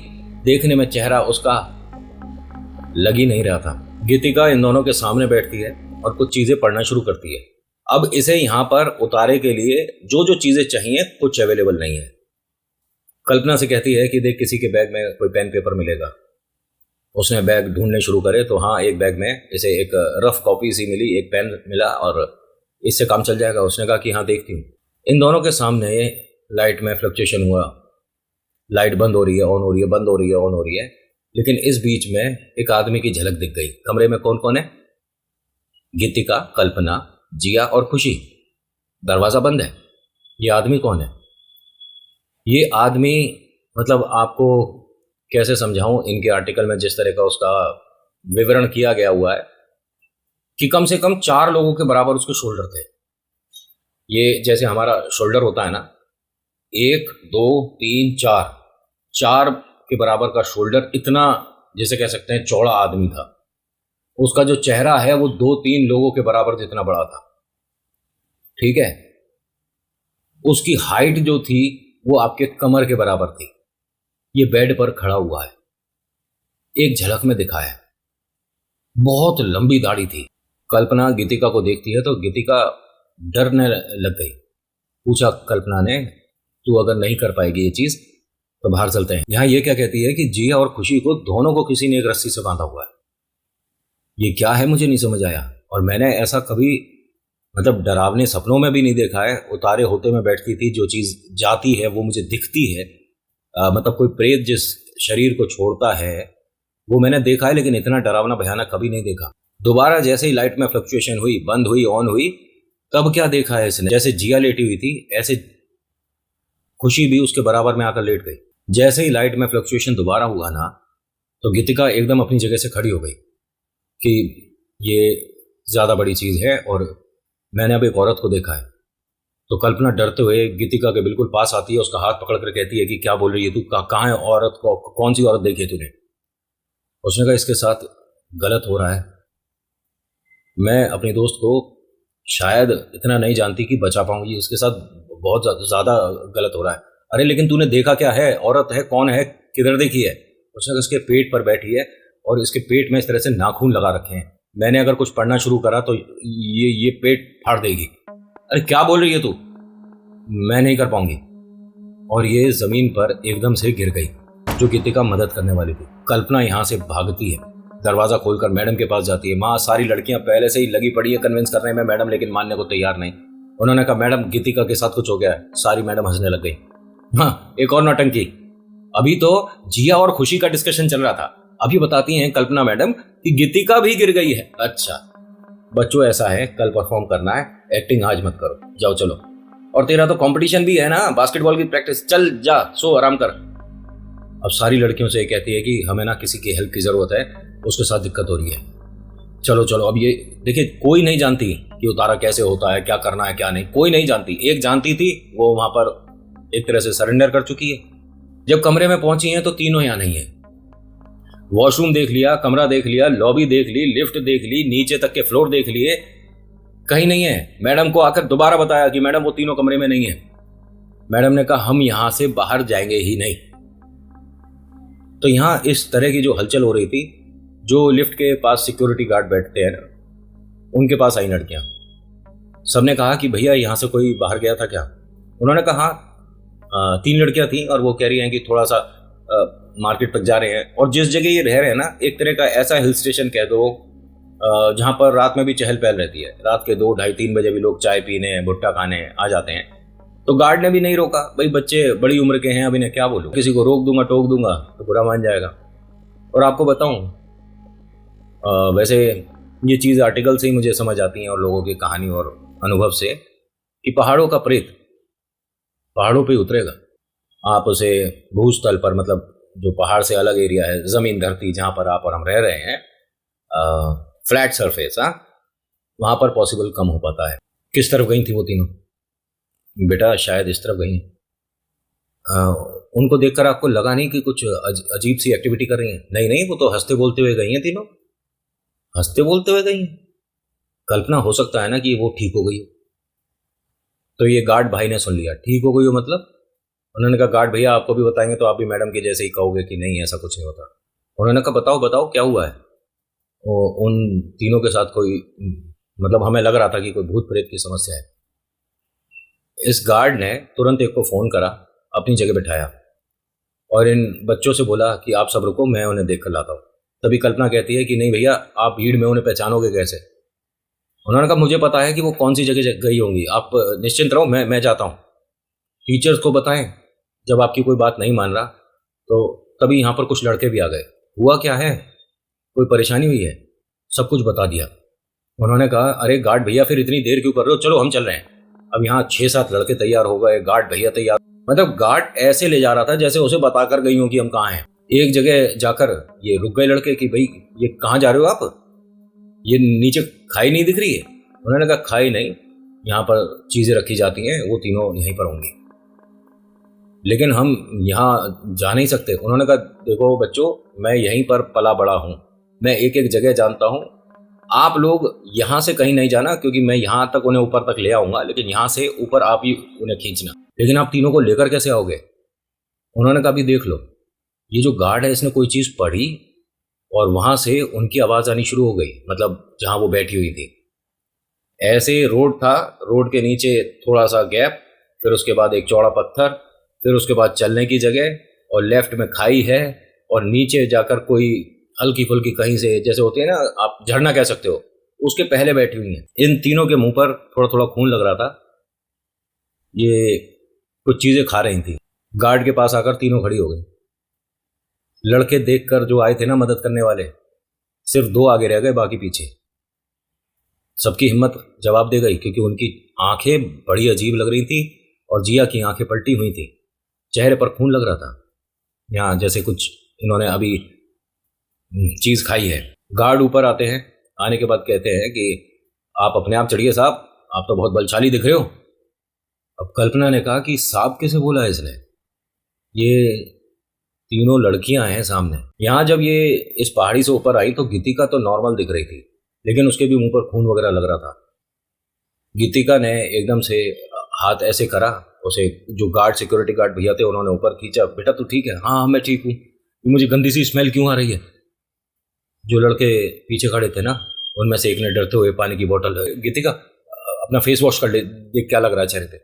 देखने में चेहरा उसका लग ही नहीं रहा था। गीतिका इन दोनों के सामने बैठती है और कुछ चीजें पढ़ना शुरू करती है। अब इसे यहाँ पर उतारे के लिए जो जो चीजें चाहिए कुछ अवेलेबल नहीं है। कल्पना से कहती है कि देख किसी के बैग में कोई पेन पेपर मिलेगा। उसने बैग ढूंढने शुरू करे तो हाँ एक बैग में इसे एक रफ कॉपी सी मिली, एक पेन मिला और इससे काम चल जाएगा। उसने कहा कि हाँ देखती हूँ। इन दोनों के सामने लाइट में फ्लक्चुएशन हुआ। लाइट बंद हो रही है, ऑन हो रही है, बंद हो रही है, ऑन हो रही है। लेकिन इस बीच में एक आदमी की झलक दिख गई। कमरे में कौन कौन है? गीतिका, कल्पना, जिया और खुशी। दरवाजा बंद है। ये आदमी कौन है? ये आदमी मतलब आपको कैसे समझाऊं? इनके आर्टिकल में जिस तरह का उसका विवरण किया गया हुआ है कि कम से कम 4 लोगों के बराबर उसके शोल्डर थे। ये जैसे हमारा शोल्डर होता है ना, 1 2 3 4, 4 के बराबर का शोल्डर, इतना जैसे कह सकते हैं चौड़ा आदमी था। उसका जो चेहरा है वो 2-3 लोगों के बराबर जितना बड़ा था। ठीक है। उसकी हाइट जो थी वो आपके कमर के बराबर थी। ये बेड पर खड़ा हुआ है, एक झलक में दिखा है। बहुत लंबी दाढ़ी थी। कल्पना गीतिका को देखती है तो गीतिका डरने लग गई। पूछा कल्पना ने, तू अगर नहीं कर पाएगी ये चीज तो बाहर चलते हैं। यहां ये क्या कहती है कि जिया और खुशी को दोनों को किसी ने एक रस्सी से बांधा हुआ है। ये क्या है मुझे नहीं समझ आया, और मैंने ऐसा कभी मतलब डरावने सपनों में भी नहीं देखा है। उतारे होते में बैठती थी, जो चीज जाती है वो मुझे दिखती है। मतलब कोई प्रेत जिस शरीर को छोड़ता है वो मैंने देखा है, लेकिन इतना डरावना भयानक कभी नहीं देखा। दोबारा जैसे ही लाइट में फ्लक्चुएशन हुई, बंद हुई, ऑन हुई, तब क्या देखा है इसने? जैसे जिया लेटी हुई थी ऐसे खुशी भी उसके बराबर में आकर लेट गई। जैसे ही लाइट में फ्लक्चुएशन दोबारा हुआ ना तो गीतिका एकदम अपनी जगह से खड़ी हो गई कि ये ज्यादा बड़ी चीज है और मैंने अब एक औरत को देखा है। तो कल्पना डरते हुए गीतिका के बिल्कुल पास आती है, उसका हाथ पकड़कर कहती है कि क्या बोल रही है तू? कहाँ है औरत को? कौन सी औरत देखी है तूने? उसने कहा इसके साथ गलत हो रहा है। मैं अपनी दोस्त को शायद इतना नहीं जानती कि बचा पाऊंगी, इसके साथ बहुत ज्यादा गलत हो रहा है। अरे लेकिन तूने देखा क्या है? औरत है, कौन है, किधर देखी है? उसने कहा इसके पेट पर बैठी है और इसके पेट में इस तरह से नाखून लगा रखे हैं। मैंने अगर कुछ पढ़ना शुरू करा तो ये पेट फाड़ देगी। अरे क्या बोल रही है तू? मैं नहीं कर पाऊंगी। और ये जमीन पर एकदम से गिर गई। जो गीतिका मदद करने वाली थी। कल्पना यहाँ से भागती है, दरवाजा खोलकर मैडम के पास जाती है। माँ, सारी लड़कियां पहले से ही लगी पड़ी है कन्विंस करने में मैडम, लेकिन मानने को तैयार नहीं। उन्होंने कहा, मैडम गीतिका के साथ कुछ हो गया है। सारी मैडम हंसने लग गई। हाँ, एक और नौटंकी। अभी तो जिया और खुशी का डिस्कशन चल रहा था, अभी बताती हैं कल्पना मैडम कि गीतिका भी गिर गई है। अच्छा बच्चों, ऐसा है, कल परफॉर्म करना है, एक्टिंग आज मत करो, जाओ चलो। और तेरा तो कंपटीशन भी है ना, बास्केटबॉल की प्रैक्टिस, चल जा, सो आराम कर। अब सारी लड़कियों से ये कहती है कि हमें ना किसी की हेल्प की जरूरत है, उसके साथ दिक्कत हो रही है, चलो चलो। अब ये देखिए, कोई नहीं जानती कि उतारा कैसे होता है, क्या करना है क्या नहीं, कोई नहीं जानती। एक जानती थी, वो वहां पर एक तरह से सरेंडर कर चुकी है। जब कमरे में पहुंची हैं तो तीनों यहाँ नहीं है। वॉशरूम देख लिया, कमरा देख लिया, लॉबी देख ली, लिफ्ट देख ली, नीचे तक के फ्लोर देख लिए, कहीं नहीं है। मैडम को आकर दोबारा बताया कि मैडम वो तीनों कमरे में नहीं है। मैडम ने कहा, हम यहां से बाहर जाएंगे ही नहीं। तो यहां इस तरह की जो हलचल हो रही थी, जो लिफ्ट के पास सिक्योरिटी गार्ड बैठते हैं ना, उनके पास आई लड़कियां। सबने कहा कि भैया यहां से कोई बाहर गया था क्या? उन्होंने कहा हाँ, 3 लड़कियां थी और वो कह रही हैं कि थोड़ा सा मार्केट तक जा रहे हैं। और जिस जगह ये रह रहे हैं ना, एक तरह का ऐसा हिल स्टेशन कह दो जहां पर रात में भी चहल पहल रहती है। रात के 2, ढाई, 3 बजे भी लोग चाय पीने, भुट्टा खाने आ जाते हैं। तो गार्ड ने भी नहीं रोका। भाई बच्चे बड़ी उम्र के हैं, अब इन्हें क्या बोलूं, किसी को रोक दूंगा, टोक दूंगा तो बुरा मान जाएगा। और आपको बताऊं, वैसे ये चीज़ आर्टिकल से ही मुझे समझ आती है और लोगों की कहानी और अनुभव से, कि पहाड़ों का प्रेत पहाड़ों पे उतरेगा। आप उसे भूस्थल पर, मतलब जो पहाड़ से अलग एरिया है, जमीन धरती जहां पर आप और हम रह रहे हैं, फ्लैट सरफेस, वहां पर पॉसिबल कम हो पाता है। किस तरफ गई थी वो तीनों? बेटा शायद इस तरफ गई हैं। उनको देखकर आपको लगा नहीं कि कुछ अजीब सी एक्टिविटी कर रही हैं? नहीं नहीं, वो तो हंसते बोलते हुए गई हैं तीनों, हंसते बोलते हुए गई हैं। कल्पना हो सकता है ना कि वो ठीक हो गई हो। तो ये गार्ड भाई ने सुन लिया, ठीक हो गई हो मतलब? उन्होंने कहा, गार्ड भैया आपको भी बताएंगे तो आप भी मैडम के जैसे ही कहोगे कि नहीं ऐसा कुछ नहीं होता। उन्होंने कहा, बताओ बताओ क्या हुआ है? उन तीनों के साथ कोई, मतलब हमें लग रहा था कि कोई भूत प्रेत की समस्या है। इस गार्ड ने तुरंत एक को फोन करा, अपनी जगह बैठाया और इन बच्चों से बोला कि आप सब रुको, मैं उन्हें देख कर लाता हूँ। तभी कल्पना कहती है कि नहीं भैया, आप भीड़ में उन्हें पहचानोगे कैसे? उन्होंने कहा, मुझे पता है कि वो कौन सी जगह गई होंगी, आप निश्चिंत रहो, मैं जाता हूँ। टीचर्स को बताएं। जब आपकी कोई बात नहीं मान रहा तो तभी यहाँ पर कुछ लड़के भी आ गए। हुआ क्या है, कोई परेशानी हुई है? सब कुछ बता दिया। उन्होंने कहा, अरे गार्ड भैया फिर इतनी देर क्यों कर रहे हो, चलो हम चल रहे हैं। अब यहाँ 6-7 लड़के तैयार हो गए, गार्ड भैया तैयार, मतलब गार्ड ऐसे ले जा रहा था जैसे उसे बताकर गई हो कि हम कहाँ हैं। एक जगह जाकर ये रुक गए लड़के कि भाई ये कहाँ जा रहे हो आप, ये नीचे खाई नहीं दिख रही है? उन्होंने कहा, खाई नहीं, यहाँ पर चीजें रखी जाती हैं, वो तीनों यहीं पर होंगी, लेकिन हम यहाँ जा नहीं सकते। उन्होंने कहा, देखो बच्चों, मैं यहीं पर पला बड़ा हूँ, मैं एक एक जगह जानता हूँ, आप लोग यहाँ से कहीं नहीं जाना, क्योंकि मैं यहाँ तक उन्हें ऊपर तक ले आऊंगा, लेकिन यहाँ से ऊपर आप ही उन्हें खींचना। लेकिन आप तीनों को लेकर कैसे आओगे? उन्होंने कहा, भी देख लो, ये जो गार्ड है इसने कोई चीज पढ़ी और वहां से उनकी आवाज आनी शुरू हो गई, मतलब जहां वो बैठी हुई थी। ऐसे रोड था, रोड के नीचे थोड़ा सा गैप, फिर उसके बाद एक चौड़ा पत्थर, फिर उसके बाद चलने की जगह, और लेफ्ट में खाई है, और नीचे जाकर कोई हल्की फुल्की कहीं से, जैसे होती है ना, आप झरना कह सकते हो, उसके पहले बैठी हुई हैं। इन तीनों के मुंह पर थोड़ा थोड़ा खून लग रहा था, ये कुछ चीजें खा रही थी। गार्ड के पास आकर तीनों खड़ी हो गई। लड़के देखकर जो आए थे ना मदद करने वाले, सिर्फ 2 आगे रह गए, बाकी पीछे। सबकी हिम्मत जवाब दे गई, क्योंकि उनकी आंखें बड़ी अजीब लग रही थी और जिया की आंखें पलटी हुई थी, चेहरे पर खून लग रहा था, यहाँ जैसे कुछ इन्होंने अभी चीज खाई है। गार्ड ऊपर आते हैं, आने के बाद कहते हैं कि आप अपने आप चढ़िए साहब, आप तो बहुत बलशाली दिख रहे हो। अब कल्पना ने कहा कि साहब कैसे बोला है इसने, ये तीनों लड़कियां हैं सामने। यहाँ जब ये इस पहाड़ी से ऊपर आई तो गीतिका तो नॉर्मल दिख रही थी, लेकिन उसके भी मुंह पर खून वगैरह लग रहा था। गीतिका ने एकदम से हाथ ऐसे करा, उसे जो गार्ड, सिक्योरिटी गार्ड भैया थे, उन्होंने ऊपर खींचा। बेटा तू ठीक है? हाँ मैं ठीक हूँ। मुझे गंदी सी स्मेल क्यों आ रही है? जो लड़के पीछे खड़े थे ना, उनमें से एक ने डरते हुए पानी की बोतल, गीतिका अपना फेस वॉश कर ले, देख क्या लग रहा है चेहरे पे।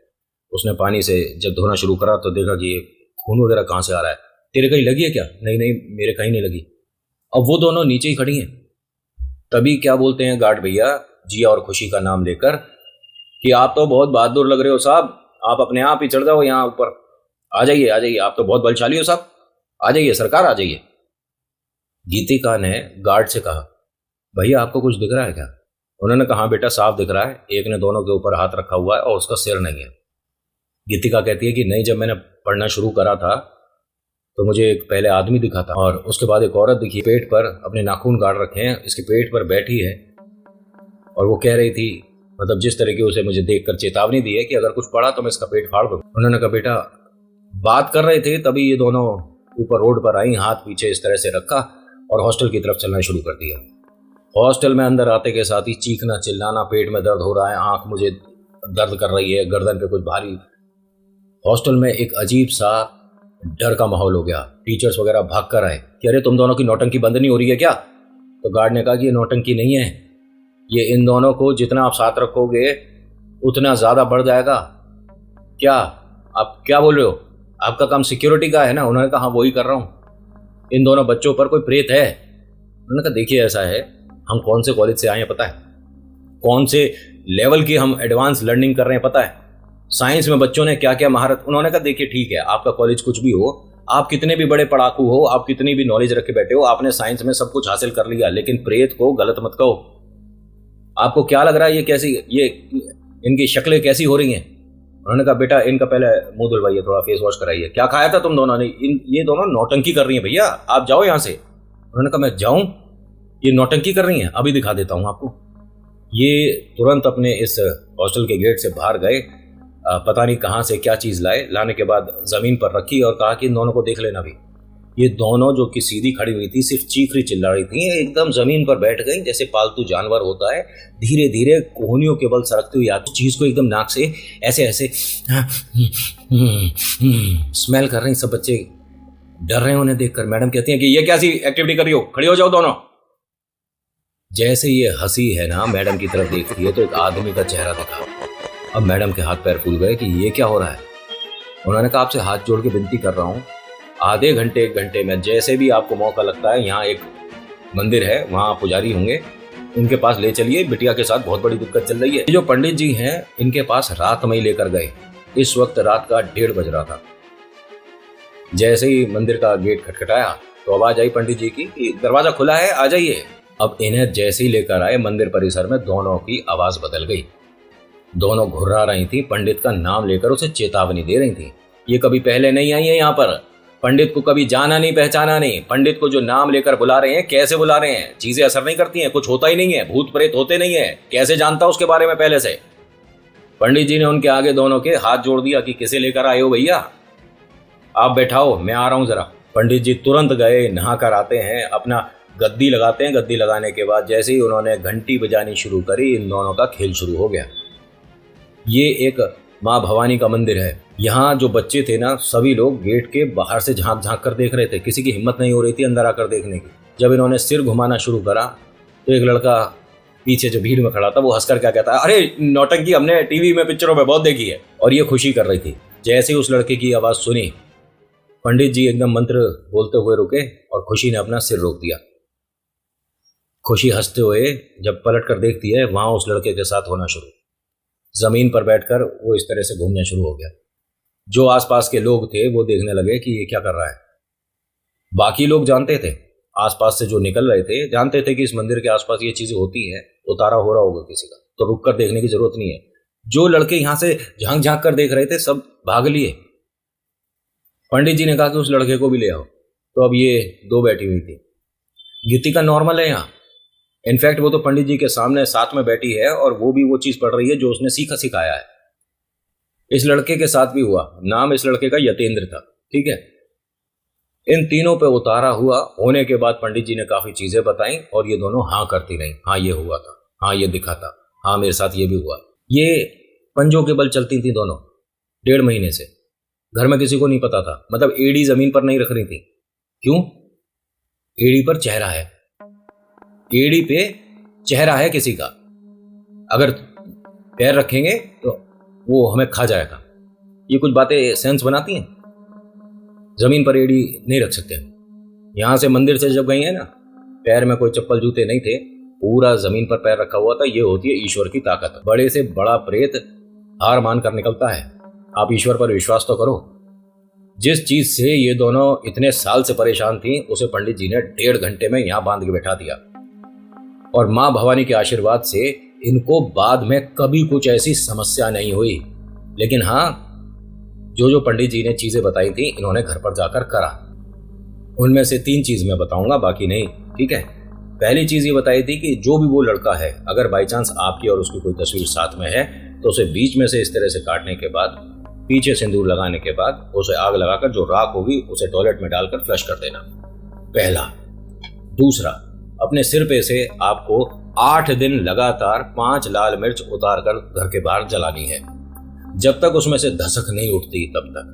उसने पानी से जब धोना शुरू करा तो देखा कि ये खून वगैरह कहाँ से आ रहा है। तेरे कहीं लगी है क्या? नहीं नहीं, मेरे कहीं नहीं लगी। अब वो दोनों नीचे ही खड़ी हैं। तभी क्या बोलते हैं गार्ड भैया जिया और खुशी का नाम लेकर कि आप तो बहुत बहादुर लग रहे हो साहब, आप अपने आप ही चढ़ जाओ यहाँ ऊपर, आ जाइए आ जाइए, आप तो बहुत बलशाली हो साहब, आ जाइए सरकार आ जाइए। गीतिका ने गार्ड से कहा, भैया आपको कुछ दिख रहा है क्या? उन्होंने कहा, हाँ बेटा साफ दिख रहा है, एक ने दोनों के ऊपर हाथ रखा हुआ है और उसका सिर नहीं है। गीतिका कहती है कि नहीं, जब मैंने पढ़ना शुरू करा था तो मुझे एक पहले आदमी दिखा था और उसके बाद एक औरत दिखी, पेट पर अपने नाखून गाड़ रखे हैं, इसके पेट पर बैठी है और वो कह रही थी, मतलब जिस तरह की उसे मुझे देखकर चेतावनी दी है कि अगर कुछ पड़ा तो मैं इसका पेट फाड़ दूँ। उन्होंने कहा, बेटा बात कर रहे थे तभी ये दोनों ऊपर रोड पर आई, हाथ पीछे इस तरह से रखा और हॉस्टल की तरफ चलना शुरू कर दिया। हॉस्टल में अंदर आते के साथ ही चीखना चिल्लाना, पेट में दर्द हो रहा है, आंख मुझे दर्द कर रही है, गर्दन पे कुछ भारी। हॉस्टल में एक अजीब सा डर का माहौल हो गया। टीचर्स वगैरह भाग कर आए कि अरे तुम दोनों की नौटंकी बंद नहीं हो रही है क्या? तो गार्ड ने कहा कि ये नौटंकी नहीं है, ये इन दोनों को जितना आप साथ रखोगे उतना ज़्यादा बढ़ जाएगा। क्या आप क्या बोल रहे हो? आपका काम सिक्योरिटी का है ना? उन्होंने कहा, हाँ वही कर रहा हूँ। इन दोनों बच्चों पर कोई प्रेत है? उन्होंने कहा, देखिए ऐसा है, हम कौन से कॉलेज से आए हैं पता है, कौन से लेवल की हम एडवांस लर्निंग कर रहे हैं पता है, साइंस में बच्चों ने क्या क्या महारत। उन्होंने कहा, देखिए ठीक है, आपका कॉलेज कुछ भी हो, आप कितने भी बड़े पढ़ाकू हो, आप कितनी भी नॉलेज रख के बैठे हो, आपने साइंस में सब कुछ हासिल कर लिया, लेकिन प्रेत को गलत मत कहो। आपको क्या लग रहा है ये कैसी, ये इनकी शक्लें कैसी हो रही हैं? उन्होंने कहा, बेटा इनका पहले मुंह धुलवाइए, थोड़ा फेस वॉश कराइए, क्या खाया था तुम दोनों ने? ये दोनों नौटंकी कर रही हैं भैया, आप जाओ यहाँ से। उन्होंने कहा, मैं जाऊँ? ये नौटंकी कर रही हैं, अभी दिखा देता हूँ आपको। ये तुरंत अपने इस हॉस्टल के गेट से बाहर गए, पता नहीं कहाँ से क्या चीज़ लाए, लाने के बाद ज़मीन पर रखी और कहा कि इन दोनों को देख लेना भी। ये दोनों जो कि सीधी खड़ी हुई थी, सिर्फ चीख रही चिल्ला रही थी, एकदम ज़मीन पर बैठ गई जैसे पालतू जानवर होता है, धीरे धीरे कोहनियों के बल सरकती हुई आती चीज़ को एकदम नाक से ऐसे ऐसे स्मेल कर रही। सब बच्चे डर रहे हैं उन्हें देखकर। मैडम कहती हैं कि ये क्या सी एक्टिविटी कर रही हो, खड़ी हो जाओ दोनों। जैसे ये हंसी है ना, मैडम की तरफ देखती है तो एक आदमी का चेहरा दिखा। अब मैडम के हाथ पैर फूल गए कि ये क्या हो रहा है। उन्होंने कहा, आपसे हाथ जोड़ के विनती कर रहा हूँ, आधे घंटे एक घंटे में जैसे भी आपको मौका लगता है, यहाँ एक मंदिर है, वहाँ पुजारी होंगे, उनके पास ले चलिए, बिटिया के साथ बहुत बड़ी दिक्कत चल रही है। जो पंडित जी हैं इनके पास रात में ही लेकर गए। इस वक्त रात का 1:30 बज रहा था। जैसे ही मंदिर का गेट खटखटाया तो आवाज आई पंडित जी की कि दरवाजा खुला है, आ जाइए। अब इन्हें जैसे ही लेकर आए मंदिर परिसर में, दोनों की आवाज बदल गई। दोनों घुर्रा रही थी, पंडित का नाम लेकर उसे चेतावनी दे रही थी। ये कभी पहले नहीं आई है यहाँ पर, पंडित को कभी जाना नहीं पहचाना नहीं। पंडित को जो नाम लेकर बुला रहे हैं, कैसे बुला रहे हैं, चीजें असर नहीं करती हैं, कुछ होता ही नहीं है, भूत प्रेत होते नहीं है, कैसे जानता उसके बारे में पहले से। पंडित जी ने उनके आगे दोनों के हाथ जोड़ दिया कि किसे लेकर आए हो भैया, आप बैठाओ, मैं आ रहा हूं जरा। पंडित जी तुरंत गए, नहा कर आते हैं, अपना गद्दी लगाते हैं। गद्दी लगाने के बाद जैसे ही उन्होंने घंटी बजानी शुरू करी, इन दोनों का खेल शुरू हो गया। ये एक माँ भवानी का मंदिर है। यहाँ जो बच्चे थे ना, सभी लोग गेट के बाहर से झांक झांक कर देख रहे थे, किसी की हिम्मत नहीं हो रही थी अंदर आकर देखने की। जब इन्होंने सिर घुमाना शुरू करा तो एक लड़का पीछे जो भीड़ में खड़ा था वो हंसकर क्या कहता है, अरे नौटंकी हमने टीवी में पिक्चरों में बहुत देखी है। और ये खुशी कर रही थी। जैसे ही उस लड़के की आवाज़ सुनी, पंडित जी एकदम मंत्र बोलते हुए रुके और खुशी ने अपना सिर रोक दिया। खुशी हंसते हुए जब पलट कर देखती है, वहां उस लड़के के साथ होना शुरू। जमीन पर बैठकर वो इस तरह से घूमना शुरू हो गया। जो आसपास के लोग थे वो देखने लगे कि ये क्या कर रहा है। बाकी लोग जानते थे, आसपास से जो निकल रहे थे जानते थे कि इस मंदिर के आसपास ये चीजें होती हैं, उतारा हो रहा होगा किसी का, तो रुक कर देखने की जरूरत नहीं है। जो लड़के यहां से झांक झांक कर देख रहे थे सब भाग लिए। पंडित जी ने कहा कि उस लड़के को भी ले आओ। तो अब ये दो बैठी हुई थी। गीतिका नॉर्मल है यहाँ, इनफैक्ट वो तो पंडित जी के सामने साथ में बैठी है और वो भी वो चीज पढ़ रही है जो उसने सीखा सिखाया है। इस लड़के के साथ भी हुआ। नाम इस लड़के का यतेंद्र था, ठीक है। इन तीनों पे उतारा हुआ होने के बाद पंडित जी ने काफी चीजें बताई और ये दोनों हाँ करती रही। हाँ ये हुआ था, हाँ ये दिखा था, हाँ मेरे साथ ये भी हुआ। ये पंजों के बल चलती थी दोनों 1.5 महीने से। घर में किसी को नहीं पता था, मतलब एड़ी जमीन पर नहीं रख रही थी। क्यों? एड़ी पर चेहरा है, एड़ी पे चेहरा है किसी का, अगर पैर रखेंगे तो वो हमें खा जाएगा। ये कुछ बातें सेंस बनाती हैं। जमीन पर एड़ी नहीं रख सकते हम। यहां से मंदिर से जब गई है ना, पैर में कोई चप्पल जूते नहीं थे, पूरा जमीन पर पैर रखा हुआ था। ये होती है ईश्वर की ताकत। बड़े से बड़ा प्रेत हार मान कर निकलता है। आप ईश्वर पर विश्वास तो करो। जिस चीज से ये दोनों इतने साल से परेशान थी, उसे पंडित जी ने 1.5 घंटे में यहां बांध के बैठा दिया। और मां भवानी के आशीर्वाद से इनको बाद में कभी कुछ ऐसी समस्या नहीं हुई। लेकिन हाँ, जो पंडित जी ने चीजें बताई थी, इन्होंने घर पर जाकर करा। उनमें से 3 चीज मैं बताऊंगा, बाकी नहीं, ठीक है। पहली चीज ये बताई थी कि जो भी वो लड़का है, अगर बाई चांस आपकी और उसकी कोई तस्वीर साथ में है, तो उसे बीच में से इस तरह से काटने के बाद, पीछे सिंदूर लगाने के बाद, उसे आग लगाकर जो राख होगी उसे टॉयलेट में डालकर फ्लश कर देना। पहला। दूसरा, अपने सिर पे से आपको 8 दिन लगातार 5 लाल मिर्च उतार कर घर के बाहर जलानी है। जब तक उसमें से धसक नहीं उठती तब तक।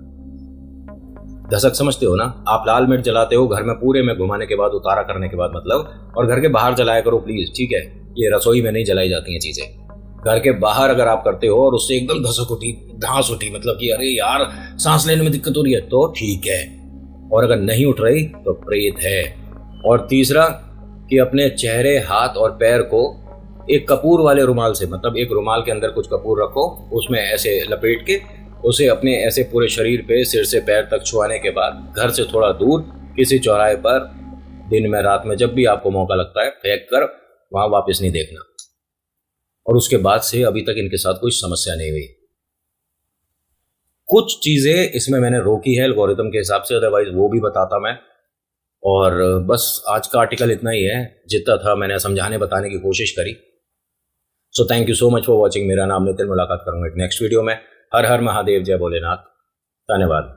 धसक समझते हो ना? आप लाल मिर्च जलाते हो घर में पूरे में घुमाने के बाद, उतारा करने के बाद मतलब, और घर के बाहर जलाया करो प्लीज, ठीक है। ये रसोई में नहीं जलाई जाती हैं चीजें। घर के बाहर अगर आप करते हो और उससे एकदम धसक उठी, धांस उठी, मतलब कि अरे यार सांस लेने में दिक्कत हो रही है, तो ठीक है। और अगर नहीं उठ रही तो प्रेत है। और तीसरा, कि अपने चेहरे, हाथ और पैर को एक कपूर वाले रुमाल से, मतलब एक रुमाल के अंदर कुछ कपूर रखो, उसमें ऐसे लपेट के उसे अपने ऐसे पूरे शरीर पे, सिर से पैर तक छुआने के बाद घर से थोड़ा दूर किसी चौराहे पर दिन में, रात में, जब भी आपको मौका लगता है, फेंक कर वहां वापस नहीं देखना। और उसके बाद से अभी तक इनके साथ कोई समस्या नहीं हुई। कुछ चीजें इसमें मैंने रोकी है एल्गोरिथम के हिसाब से, अदरवाइज वो भी बताता मैं। और बस आज का आर्टिकल इतना ही है, जितना था मैंने समझाने बताने की कोशिश करी। So thank you so much for watching. मेरा नाम नितिन, मुलाकात करूंगा एक नेक्स्ट वीडियो में। हर हर महादेव, जय भोलेनाथ, धन्यवाद।